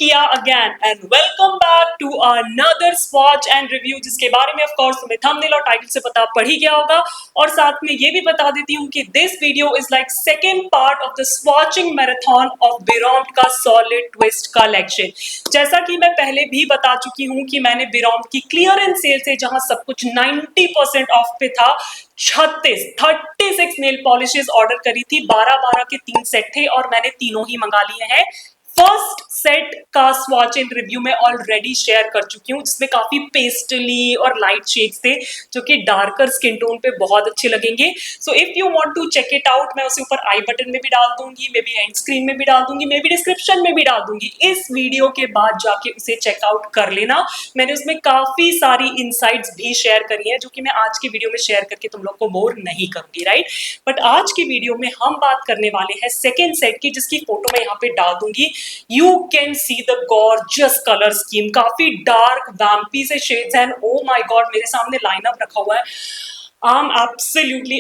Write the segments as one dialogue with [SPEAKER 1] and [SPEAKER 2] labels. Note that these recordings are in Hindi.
[SPEAKER 1] किया again and welcome back to another swatch and review, जिसके बारे में ऑफ कोर्स तुम्हें थंबनेल और टाइटल से पता पड़ ही गया होगा। और साथ में ये भी बता देती हूँ कि this video is like second part of the swatching marathon of बिरोम्ट का सॉलिड ट्विस्ट कलेक्शन। जैसा कि मैं पहले भी बता चुकी हूँ कि मैंने बिरोम्ट की क्लियरेंस सेल से जहां सब कुछ 90% ऑफ पे था 36 नेल पॉलिशेस ऑर्डर करी थी। 12 के 3 सेट थे और मैंने तीनों ही मंगा लिए हैं। फर्स्ट सेट का स्वॉच एंड रिव्यू में ऑलरेडी शेयर कर चुकी हूँ, जिसमें काफी पेस्टली और लाइट शेड्स थे जो कि डार्कर स्किन टोन पे बहुत अच्छे लगेंगे। So if you want to check it out, मैं उसे ऊपर आई बटन में भी डाल दूंगी, मे बी एंड स्क्रीन में भी डाल दूंगी, मे बी डिस्क्रिप्शन में भी डाल दूंगी। इस वीडियो के बाद जाके उसे चेकआउट कर लेना। मैंने उसमें काफी सारी इनसाइट्स भी शेयर करी है जो कि मैं आज की वीडियो में शेयर करके तुम लोग को बोर नहीं करूंगी, राइट। बट आज की वीडियो में हम बात करने वाले हैं सेकेंड सेट की, जिसकी फोटो मैं यहाँ पे डाल दूंगी। You can see the gorgeous color scheme, काफी डार्क वैम्पी से शेड्स हैं। Oh my God, मेरे सामने लाइनअप रखा हुआ है। I'm absolutely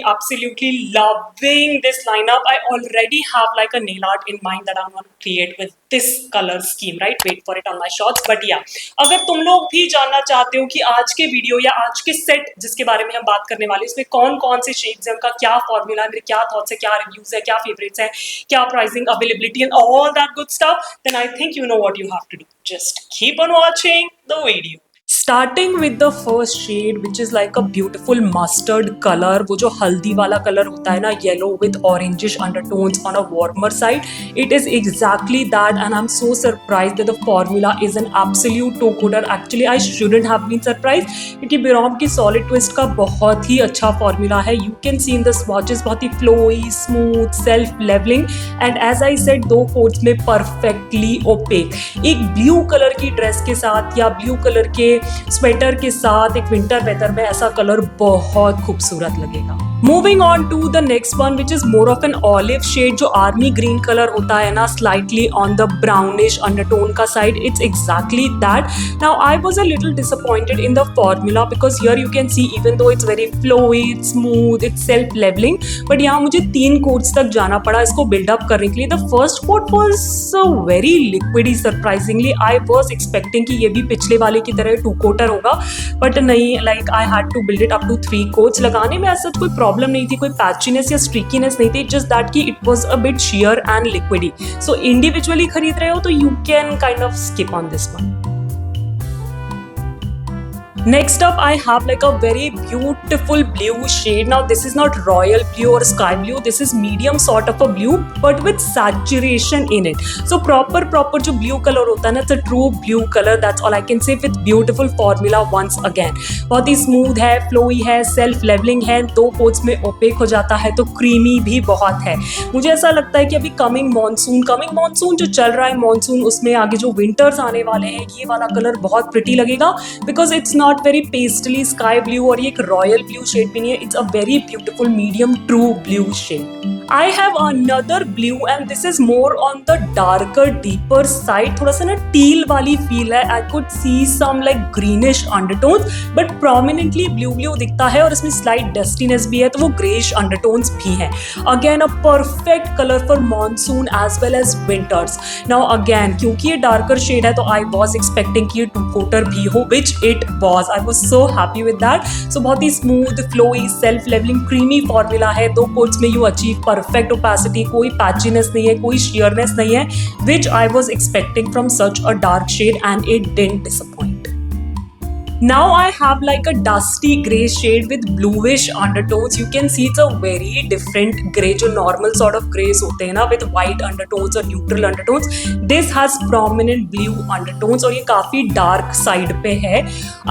[SPEAKER 1] loving this lineup. I already have like a nail art in mind that I'm going to create with this color scheme, right? Wait for it on my shots. But yeah, अगर तुम लोग भी जानना चाहते हो कि आज के वीडियो या आज के सेट जिसके बारे में हम बात करने वाले हैं, इसमें कौन कौन से शेड्स हैं, उनका क्या फॉर्मूला है, मेरे क्या थॉट्स है, क्या रिव्यूज है, क्या फेवरेट्स है, क्या pricing, availability and all that good stuff, then I think you know what you have to do. Just keep on watching the video. Starting with the first shade, which is like a beautiful mustard color, वो जो हल्दी वाला कलर होता है ना, yellow with orangish undertones on a warmer side, it is exactly that and I'm so surprised that the formula is an absolute two-coater. Actually I shouldn't have been surprised क्योंकि बिरोम्ट की solid twist का बहुत ही अच्छा formula है। You can see in the swatches बहुत ही flowy, smooth, self leveling and as I said दो coats में perfectly opaque। एक blue कलर की ड्रेस के साथ या ब्लू कलर के स्वेटर के साथ एक विंटर वेदर में ऐसा कलर बहुत खूबसूरत लगेगा। Moving on to the next one, which is more of an olive shade, जो आर्मी ग्रीन कलर होता है ना, slightly on the brownish undertone का side, it's exactly that. Now I was a little disappointed in the formula because here you can see even though it's very flowy, it's smooth, it's self levelling, but यहाँ मुझे 3 कोट्स तक जाना पड़ा इसको बिल्डअप करने के लिए। The first coat was very liquidy surprisingly. I was expecting कि ये भी पिछले वाले की तरह 2 कोटर होगा, बट नहीं, like I had to build it up to 3 coats. लगाने में ऐसा कोई प्रॉब्लम नहीं थी, कोई पैचीनेस या स्ट्रीकीनेस नहीं थी, जस्ट दैट कि it was a bit sheer and liquidy. So individually खरीद रहे हो तो you can kind of skip on this one. Next up, I have like a very beautiful blue shade. Now this is not royal blue or sky blue. This is medium sort of a blue, but with saturation in it. So proper जो blue color होता है ना, it's a true blue color. That's all I can say with beautiful formula once again. बहुत ही smooth है, flowy है, self leveling है, 2 coats में opaque हो जाता है तो creamy भी बहुत है। मुझे ऐसा लगता है कि अभी coming monsoon जो चल रहा है, monsoon उसमें आगे जो winters आने वाले हैं, ये वाला color बहुत pretty लगेगा because it's not very pastely sky blue और ये एक royal blue shade भी नहीं है, it's a very beautiful medium true blue shade. I have another blue and this is more on the darker deeper side, थोड़ा सा ना teal वाली feel है। I could see some like greenish undertones but prominently blue दिखता है और इसमें slight dustiness भी है, तो वो grayish undertones भी हैं। Again a perfect color for monsoon as well as winters. Now again क्योंकि ये darker shade है तो I was expecting कि ये 2-coater भी हो, which it was. I was so happy with that. So बहुत ही smooth, flowy, self leveling, creamy formula है। 2 coats में you achieve perfect opacity, कोई patchiness नहीं है, कोई sheerness नहीं है, which I was expecting from such a dark shade and it didn't disappoint. Now I have like a dusty grey shade with bluish undertones. You can see it's a very different grey, जो normal sort of greys होते हैं ना, with white undertones और neutral undertones. This has prominent blue undertones और ये काफी dark side पे है।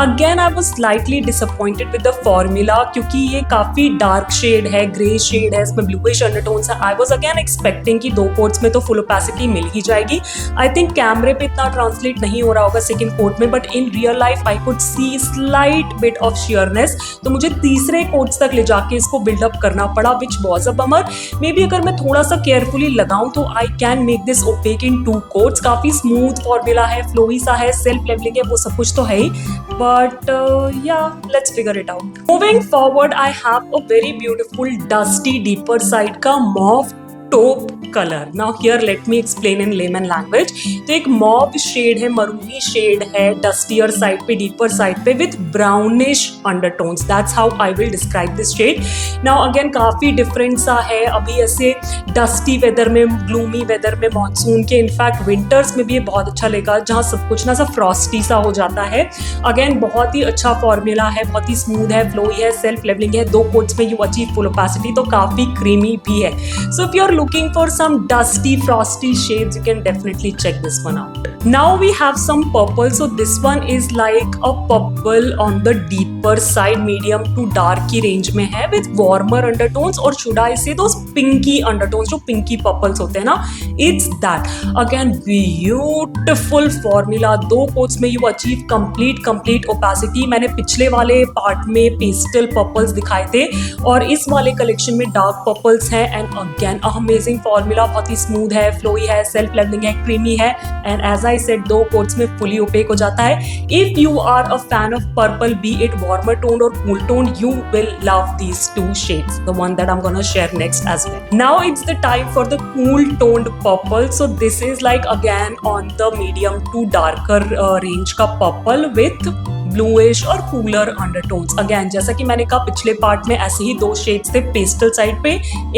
[SPEAKER 1] Again I was slightly disappointed with the formula क्योंकि ये काफी dark shade है, grey shade है, इसमें bluish undertones है। I was again expecting कि 2 coats में तो full opacity मिल ही जाएगी। I think कैमरे पे इतना translate नहीं हो रहा होगा second coat में, but in real life I could see slight bit of sheerness, तो मुझे तीसरे कोट्स तक ले जाके इसको बिल्डअप करना पड़ा, which was a bummer. May be अगर मैं थोड़ा सा केयरफुली लगाऊं तो I can make this opaque in 2 coats. काफी स्मूथ फॉर्मूला है, फ्लोई सा है, सेल्फ लेवलिंग है, वो सब कुछ तो है ही, but yeah, let's figure it out. Moving forward, I have a very beautiful dusty deeper side का mauve taupe color. Now here let me explain in layman language. तो एक mauve shade है, maroony shade है, dustier side पे, deeper side पे with brownish undertones. That's how I will describe this shade. Now again काफी different सा है अभी ऐसे dusty weather में, gloomy weather में, monsoon के इनफैक्ट winters में भी ये बहुत अच्छा लगेगा जहाँ सब कुछ ना सा frosty सा हो जाता है. अगेन बहुत ही अच्छा फॉर्मूला है, बहुत ही स्मूथ है, फ्लोई है, सेल्फ लेवलिंग है, 2 कोट्स में यू अचीव फुल ओपेसिटी, तो काफी क्रीमी भी है. So if you are looking for some dusty frosty shades you can definitely check this one out. Now we have some purple. So this one is like a purple on the deeper side, medium to dark की रेंज में है विद वार्मर अंडरटोन्स, और should I say those Pinky undertones, जो पिंकी पर्पल्स होते हैं ना, it's that. Again beautiful formula, 2 coats में यू अचीव कंप्लीट ओपेसिटी. मैंने पिछले वाले पार्ट में पेस्टल पर्पल्स दिखाए थे और इस वाले कलेक्शन में डार्क पर्पल्स हैं. एंड अगेन अमेजिंग फॉर्मूला, बहुत ही स्मूथ है, फ्लोई है, सेल्फ लेवलिंग है, क्रीमी है, and as I said 2 coats में फुली ओपेक हो जाता है. If you are a fan of purple, be it warmer tone और cool tone, you will love these 2 shades, the one that I'm gonna share next as well. Now it's the time for the cool toned purple. So this is like again on the medium to darker range का purple with ब्लूइश और कूलर अंडरटोन्स. अगेन जैसा कि मैंने कहा पिछले पार्ट में ऐसे ही 2 शेड्स थे पेस्टल साइड पे,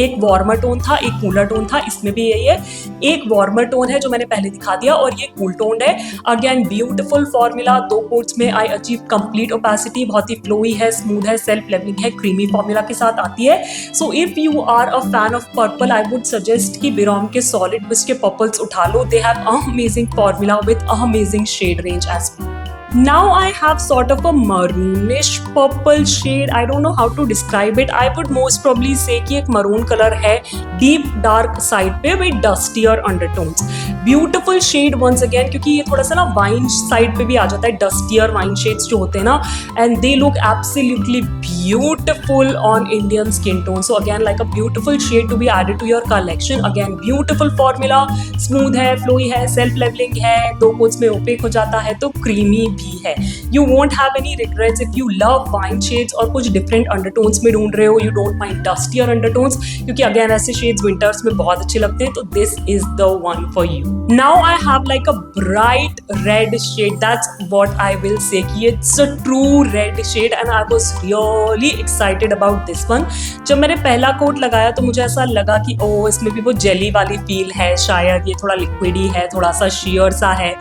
[SPEAKER 1] एक वार्मर टोन था, एक कूलर टोन था. इसमें भी यही है, एक वार्मर टोन है जो मैंने पहले दिखा दिया और ये कूल टोन है. अगेन ब्यूटिफुल फॉर्मूला, 2 कोट्स में आई अचीव कंप्लीट ओपेसिटी, बहुत ही फ्लोई है, स्मूथ है, सेल्फ लेवलिंग है, क्रीमी फॉर्मूला के साथ आती है. So if you are a fan of purple I would suggest कि बिरोम के सॉलिड विस्क के पर्पल्स उठा लो. They have amazing formula with amazing shade range as well. Now I have sort of a maroonish purple shade. I don't know how to describe it. I would most probably say कि एक maroon color है, deep dark side पे with dustier undertones. Beautiful shade once again, क्योंकि ये थोड़ा सा ना wine side पे भी आ जाता है, dustier wine shades जो होते हैं ना, and they look absolutely beautiful on Indian skin tone. So again like a beautiful shade to be added to your collection. Again beautiful formula, smooth है, flowy है, self leveling है, 2 कोट्स में opaque हो जाता है, तो creamy है. You won't have any regrets if you love wine shades और कुछ different undertones में ढूंढ रहे हो. You don't mind dustier undertones, क्योंकि again ऐसे shades winters में बहुत अच्छे लगते हैं, तो this is the one for you. Now I have like a bright red shade. That's what I will say कि it's a true red shade and I was really excited about this one. जब मैंने पहला कोट लगाया तो मुझे ऐसा लगा कि ओ इसमें भी वो जेली वाली फील है, शायद ये थोड़ा लिक्विडी है, थोड़ा सा sheer सा है.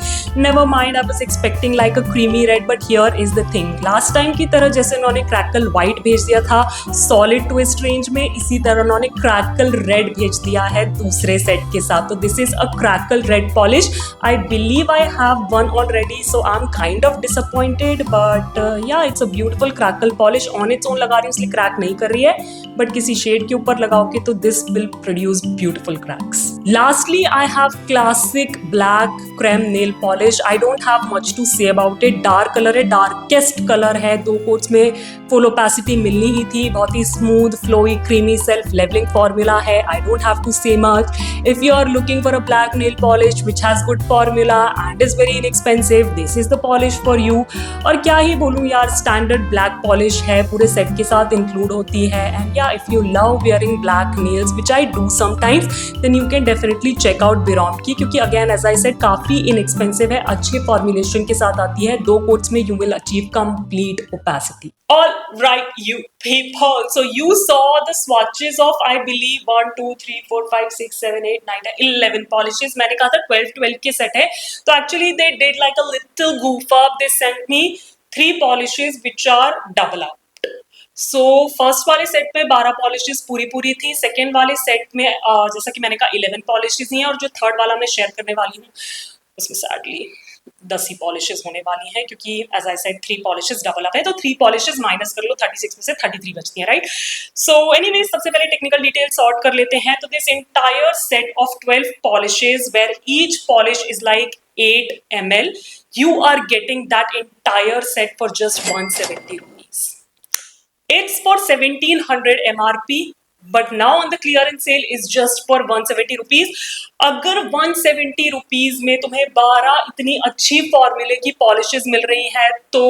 [SPEAKER 1] Never mind, I was expecting like a creamy red, but here is the thing. Last time की तरह जैसे उन्होंने क्रैकल व्हाइट भेज दिया था सॉलिड ट्विस्ट रेंज में, इसी तरह उन्होंने क्रैकल रेड भेज दिया है दूसरे सेट के साथ. तो this is a crackle red polish. I believe I have one already, so I am kind of disappointed, but yeah it's a beautiful crackle polish. On its own लगा रही हूँ इसलिए क्रैक नहीं कर रही है, बट किसी शेड के ऊपर लगाओगे तो this will produce beautiful cracks. Lastly I have classic black crème nail polish. I don't have much to say about it. Dark colour है, डार्केस्ट कलर है, 2 कोट्स में फुल ओपेसिटी मिलनी ही थी. बहुत ही smooth, flowy, creamy, self levelling formula है. I don't have to say much. If you are looking for a black nail polish which has good formula and is very inexpensive, this is the polish for you. और क्या ही बोलूं यार, स्टैंडर्ड ब्लैक पॉलिश है, पूरे सेट के साथ इंक्लूड होती है. And yeah if you love wearing black nails which I do sometimes, then you can definitely check out बिरोम की, क्योंकि अगेन एज आई सेड काफी इनएक्सपेंसिव है, अच्छे फॉर्मुलेशन के साथ आती है. 2 कोट्स में you will achieve complete opacity. All right, you people. So you saw the swatches of I believe 1, 2, 3, 4, 5, 6, 7, 8, 9, 10, 11 polishes. मैंने कहा था 12 के सेट है. तो actually they did like a little goof up. They sent me 3 polishes which are double up. So first वाले सेट में 12 पॉलिशेस पूरी थी. सेकेंड वाले सेट में जैसा कि मैंने कहा 11 पॉलिशेस ही हैं, और जो थर्ड वाला मैं शेयर करने वाली हूँ उसमें सैडली 10 ही पॉलिशेस होने वाली हैं, क्योंकि as I said 3 polishes double up है, तो 3 पॉलिशेस माइनस कर लो, 36 में से 33 बचती हैं, राइट. सो एनीवेज सबसे पहले टेक्निकल डिटेल सॉर्ट कर लेते हैं. तो this entire set of 12 polishes where each polish is like 8 ml, you are getting that entire set for just 170 rupees. It's for 1700 MRP, but now on the clearance sale is just for 170 rupees. अगर 170 rupees में तुम्हें 12 इतनी अच्छी फॉर्मूले की पॉलिशेस मिल रही है तो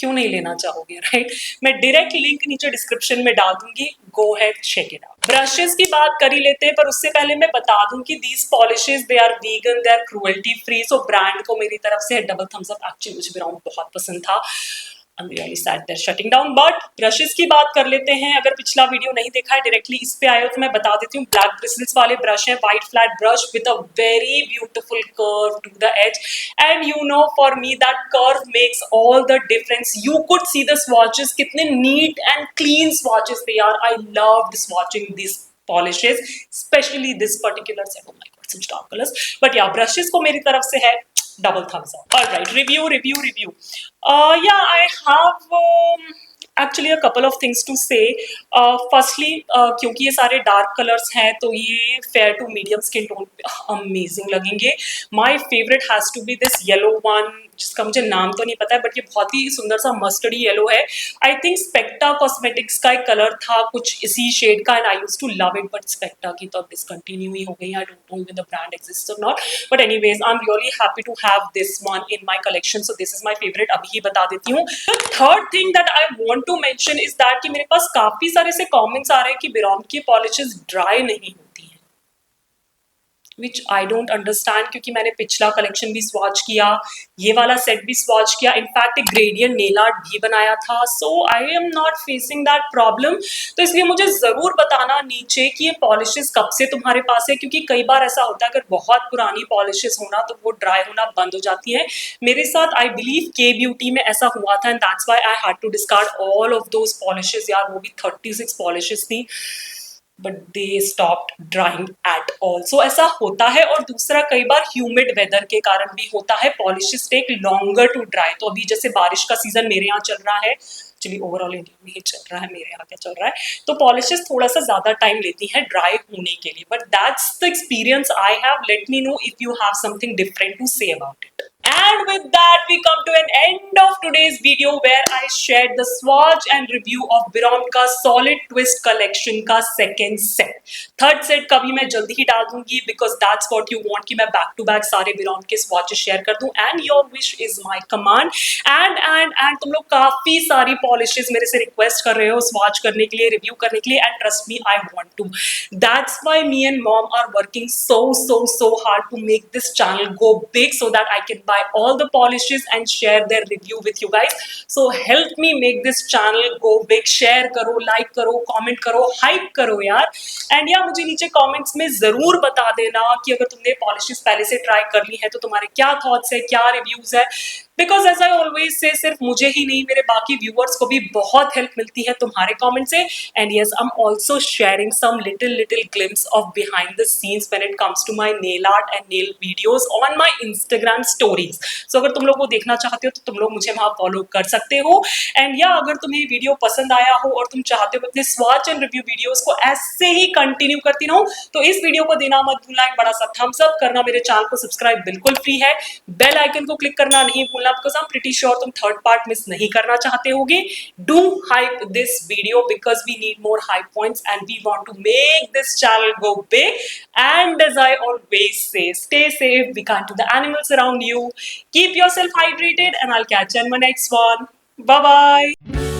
[SPEAKER 1] क्यों नहीं लेना चाहोगे, राइट? मैं डायरेक्ट लिंक नीचे डिस्क्रिप्शन में डाल दूंगी, go ahead check it out. Brushes की बात कर ही लेते हैं, पर उससे पहले मैं बता दूं कि these polishes they are vegan, they are cruelty free, so brand को मेरी तरफ से डबल थम्स अप। एक्चुअली मुझे ब्राउन बहुत पसंद था। I'm really sad they're shutting down, but brushes की बात कर लेते हैं। अगर पिछला वीडियो नहीं देखा है, डायरेक्टली इस पे आए हो तो मैं बता देती हूँ। ब्लैक ब्रिसल्स वाले ब्रश है, white flat brush with a very beautiful curve to the edge, and you know for me that curve makes all the difference. You could see the swatches, कितने neat and clean swatches they are. I loved swatching these polishes, especially this particular set. Oh my god, such dark colors. But yeah, brushes को मेरी तरफ से है double thumbs up. All right, review. Yeah, I have actually a couple of things to say. Firstly, क्योंकि ये सारे डार्क कलर्स हैं तो ये fair to medium skin tone पे अमेजिंग लगेंगे। My favourite has to be this yellow one, जिसका मुझे नाम तो नहीं पता है, बट ये बहुत ही सुंदर सा मस्टर्डी येलो है। आई थिंक स्पेक्टा कॉस्मेटिक्स का एक कलर था कुछ इसी शेड का, and I used to love it, but Specta की तो अब डिसकंटिन्यू ही हो गई। I don't know even the brand exists और not, but anyways I am really happy to have this one in my collection, so this is my favourite. अभी ही बता देती हूँ। Third thing that I want to mention is that कि मेरे पास काफी सारे से कमेंट्स आ रहे हैं कि बिरॉन की पॉलिशेस ड्राई नहीं होती हैं, विच आई डोंट अंडरस्टैंड, क्योंकि मैंने पिछला कलेक्शन भी स्वॉच किया, ये वाला सेट भी स्वॉच किया, इनफैक्ट एक ग्रेडियंट नेल आर्ट भी बनाया था, so I am not facing that problem. तो इसलिए मुझे जरूर बताना नीचे कि ये पॉलिशेस कब से तुम्हारे पास है, क्योंकि कई बार ऐसा होता है अगर बहुत पुरानी पॉलिशेस होना तो वो ड्राई होना बंद हो जाती है। मेरे साथ आई बिलीव के ब्यूटी में ऐसा हुआ था, and that's why I had to discard all of those polishes. यार वो भी 36 पॉलिशेस थी, but they stopped drying at all. So ऐसा होता है। और दूसरा, कई बार ह्यूमिड वेदर के कारण भी होता है, polishes take longer to dry. तो अभी जैसे बारिश का सीजन मेरे यहाँ चल रहा है, एक्चुअली ओवरऑल इंडिया में ही चल रहा है, मेरे यहाँ क्या चल रहा है, तो पॉलिशेस थोड़ा सा ज्यादा टाइम लेती हैं ड्राई होने के लिए, but that's the experience I have. Let me know if you have something different to say about it. And with that, we come to an end of today's video where I shared the swatch and review of Biron का Solid Twist collection का second set. Third set का भी मैं जल्दी ही डाल दूंगी, because that's what you want कि मैं back to back सारे Biron के swatches share कर दूं, and your wish is my command. And तुम लोग काफी सारी polishes मेरे से request कर रहे हो swatch करने के लिए, review करने के लिए, and trust me, I want to. That's why me and mom are working so hard to make this channel go big so that I can buy all the polishes and share their review with you guys. So help me make this channel go big. Share करो, like करो, comment करो, hype करो यार। And यार मुझे नीचे comments में जरूर बता देना कि अगर तुमने polishes पहले से try कर ली है तो तुम्हारे क्या thoughts है, क्या reviews है। Because as I always say, सिर्फ मुझे ही नहीं, मेरे बाकी viewers को भी बहुत help मिलती है तुम्हारे comment से। And yes, I'm also sharing some little glimpse of behind the scenes when it comes to my nail art and nail videos on my Instagram stories. So अगर तुम लोग वो देखना चाहते हो तो तुम लोग मुझे वहाँ follow कर सकते हो। And yeah, अगर तुम्हें वीडियो पसंद आया हो और तुम चाहते हो अपने swatch and review videos को ऐसे ही कंटिन्यू करती रहूं, तो इस वीडियो को देना मत भूलना एक बड़ा सा thumbs up, करना मेरे चैनल को सब्सक्राइब बिल्कुल फ्री है, बेल आइकन को क्लिक करना नहीं भूलना, because I'm pretty sure तुम थर्ड पार्ट मिस नहीं करना चाहते होगे। Do hype this video because we need more hype points and we want to make this channel go big. And as I always say, stay safe, be kind to the animals around you, keep yourself hydrated, and I'll catch you in my next one. Bye bye.